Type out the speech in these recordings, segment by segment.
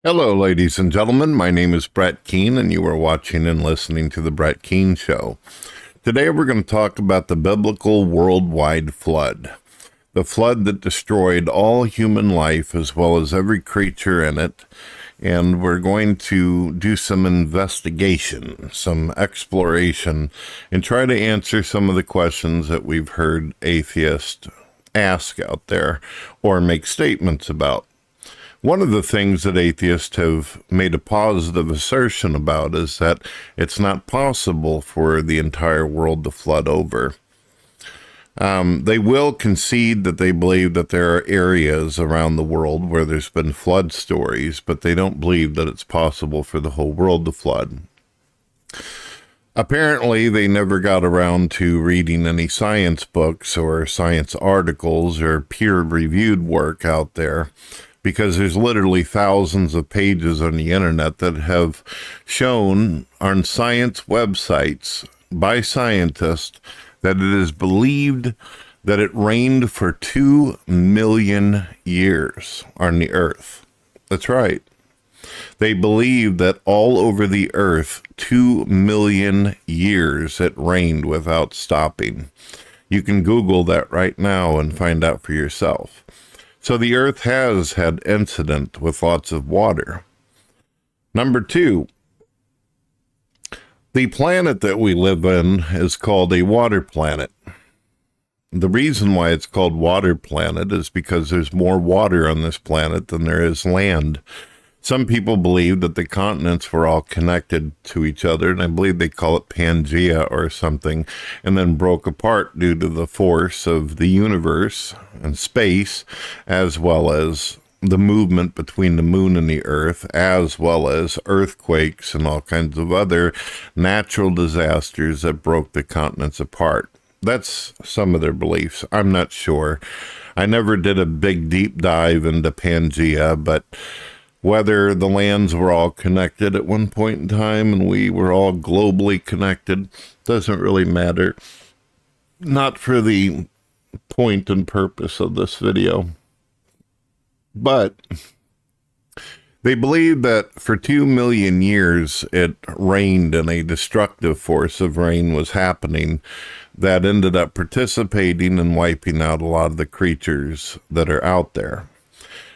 Hello, ladies and gentlemen. My name is Brett Keane, and you are watching and listening to The Brett Keane Show. Today, we're going to talk about the biblical worldwide flood, the flood that destroyed all human life as well as every creature in it. And we're going to do some investigation, some exploration, and try to answer some of the questions that we've heard atheists ask out there or make statements about. One of the things that atheists have made a positive assertion about is that it's not possible for the entire world to flood over. They will concede that they believe that there are areas around the world where there's been flood stories, but they don't believe that it's possible for the whole world to flood. Apparently, they never got around to reading any science books or science articles or peer-reviewed work out there, because there's literally thousands of pages on the internet that have shown on science websites by scientists that it is believed that it rained for 2 million years on the earth. That's right. They believe that all over the earth, 2 million years it rained without stopping. You can Google that right now and find out for yourself. So the earth has had incident with lots of water. Number two, the planet that we live in is called a water planet. The reason why it's called water planet is because there's more water on this planet than there is land. Some people believe that the continents were all connected to each other, and I believe they call it Pangea or something, and then broke apart due to the force of the universe and space, as well as the movement between the moon and the earth, as well as earthquakes and all kinds of other natural disasters that broke the continents apart. That's some of their beliefs. I'm not sure. I never did a big deep dive into Pangea, but whether the lands were all connected at one point in time and we were all globally connected doesn't really matter. Not for the point and purpose of this video. But they believe that for 2 million years it rained and a destructive force of rain was happening that ended up participating in wiping out a lot of the creatures that are out there.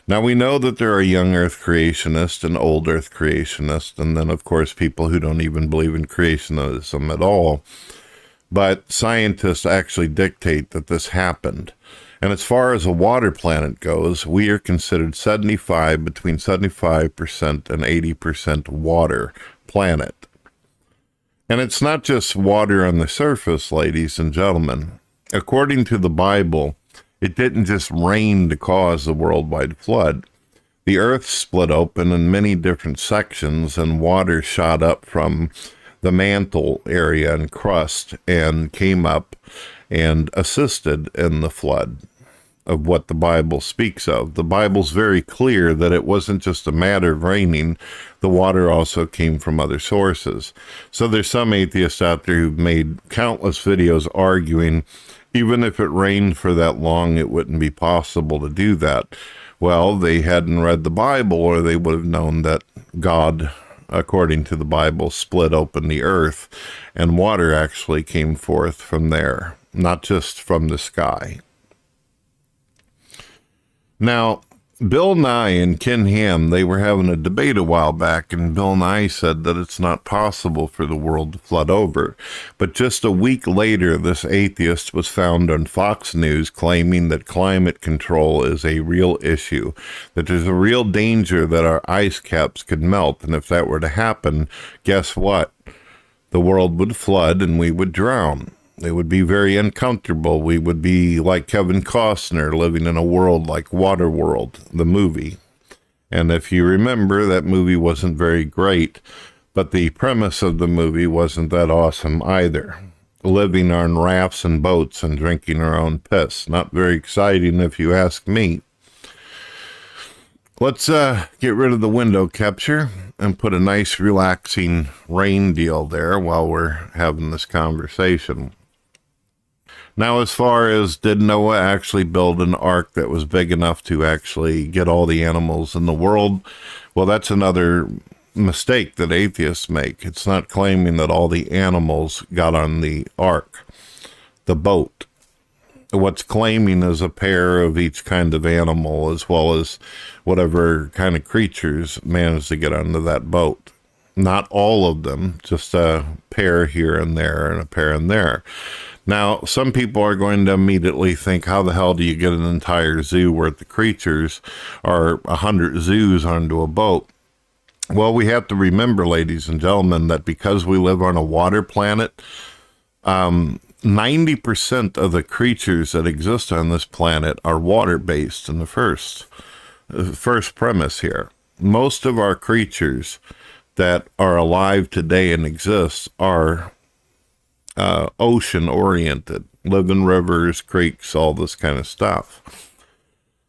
Now, we know that there are young earth creationists and old earth creationists, and then, of course, people who don't even believe in creationism at all. But scientists actually dictate that this happened. And as far as a water planet goes, we are considered between 75% and 80% water planet. And it's not just water on the surface, ladies and gentlemen. According to the Bible, it didn't just rain to cause the worldwide flood. The earth split open in many different sections, and water shot up from the mantle area and crust and came up and assisted in the flood of what the Bible speaks of. The Bible's very clear that it wasn't just a matter of raining. The water also came from other sources. So there's some atheists out there who've made countless videos arguing even if it rained for that long, it wouldn't be possible to do that. Well, they hadn't read the Bible, or they would have known that God, according to the Bible, split open the earth, and water actually came forth from there, not just from the sky. Now, Bill Nye and Ken Ham, they were having a debate a while back, and Bill Nye said that it's not possible for the world to flood over. But just a week later, this atheist was found on Fox News claiming that climate control is a real issue, that there's a real danger that our ice caps could melt, and if that were to happen, guess what? The world would flood and we would drown. It would be very uncomfortable. We would be like Kevin Costner living in a world like Waterworld, the movie. And if you remember, that movie wasn't very great, but the premise of the movie wasn't that awesome either. Living on rafts and boats and drinking our own piss. Not very exciting if you ask me. Let's get rid of the window capture and put a nice relaxing rain deal there while we're having this conversation. Now, as far as did Noah actually build an ark that was big enough to actually get all the animals in the world? Well, that's another mistake that atheists make. It's not claiming that all the animals got on the ark, the boat. What's claiming is a pair of each kind of animal, as well as whatever kind of creatures managed to get onto that boat. Not all of them, just a pair here and there and a pair and there. Now, some people are going to immediately think, how the hell do you get an entire zoo worth of creatures or 100 zoos onto a boat? Well, we have to remember, ladies and gentlemen, that because we live on a water planet, 90% of the creatures that exist on this planet are water-based in the first premise here. Most of our creatures that are alive today and exist are ocean-oriented, live in rivers, creeks, all this kind of stuff.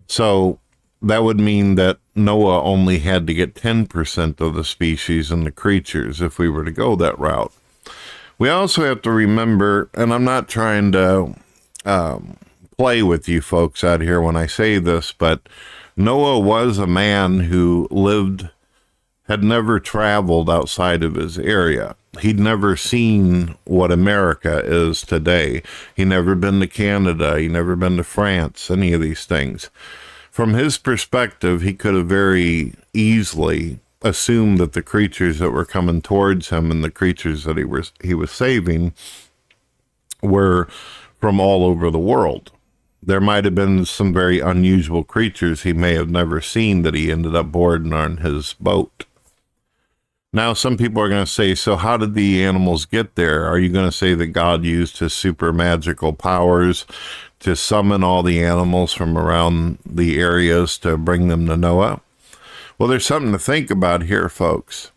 So that would mean that Noah only had to get 10% of the species and the creatures if we were to go that route. We also have to remember, and I'm not trying to play with you folks out here when I say this, but Noah was a man who had never traveled outside of his area. He'd never seen what America is today. He'd never been to Canada. He'd never been to France, any of these things. From his perspective, he could have very easily assumed that the creatures that were coming towards him and the creatures that he was saving were from all over the world. There might have been some very unusual creatures he may have never seen that he ended up boarding on his boat. Now, some people are going to say, so how did the animals get there? Are you going to say that God used his super magical powers to summon all the animals from around the areas to bring them to Noah? Well, there's something to think about here, folks.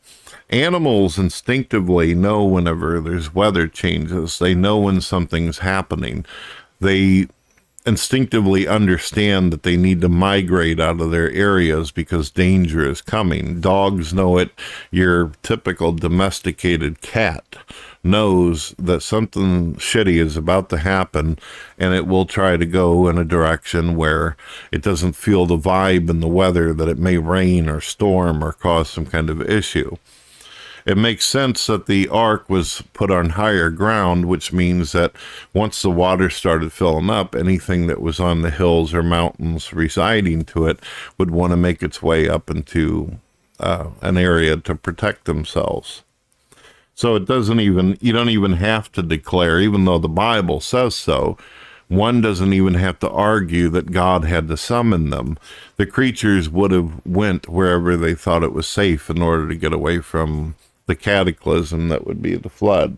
Animals instinctively know whenever there's weather changes. They know when something's happening. They instinctively understand that they need to migrate out of their areas because danger is coming. Dogs know it. Your typical domesticated cat knows that something shitty is about to happen, and it will try to go in a direction where it doesn't feel the vibe in the weather that it may rain or storm or cause some kind of issue. It makes sense that the ark was put on higher ground, which means that once the water started filling up, anything that was on the hills or mountains residing to it would want to make its way up into an area to protect themselves. So you don't even have to declare, even though the Bible says so, one doesn't even have to argue that God had to summon them. The creatures would have went wherever they thought it was safe in order to get away from the cataclysm that would be the flood.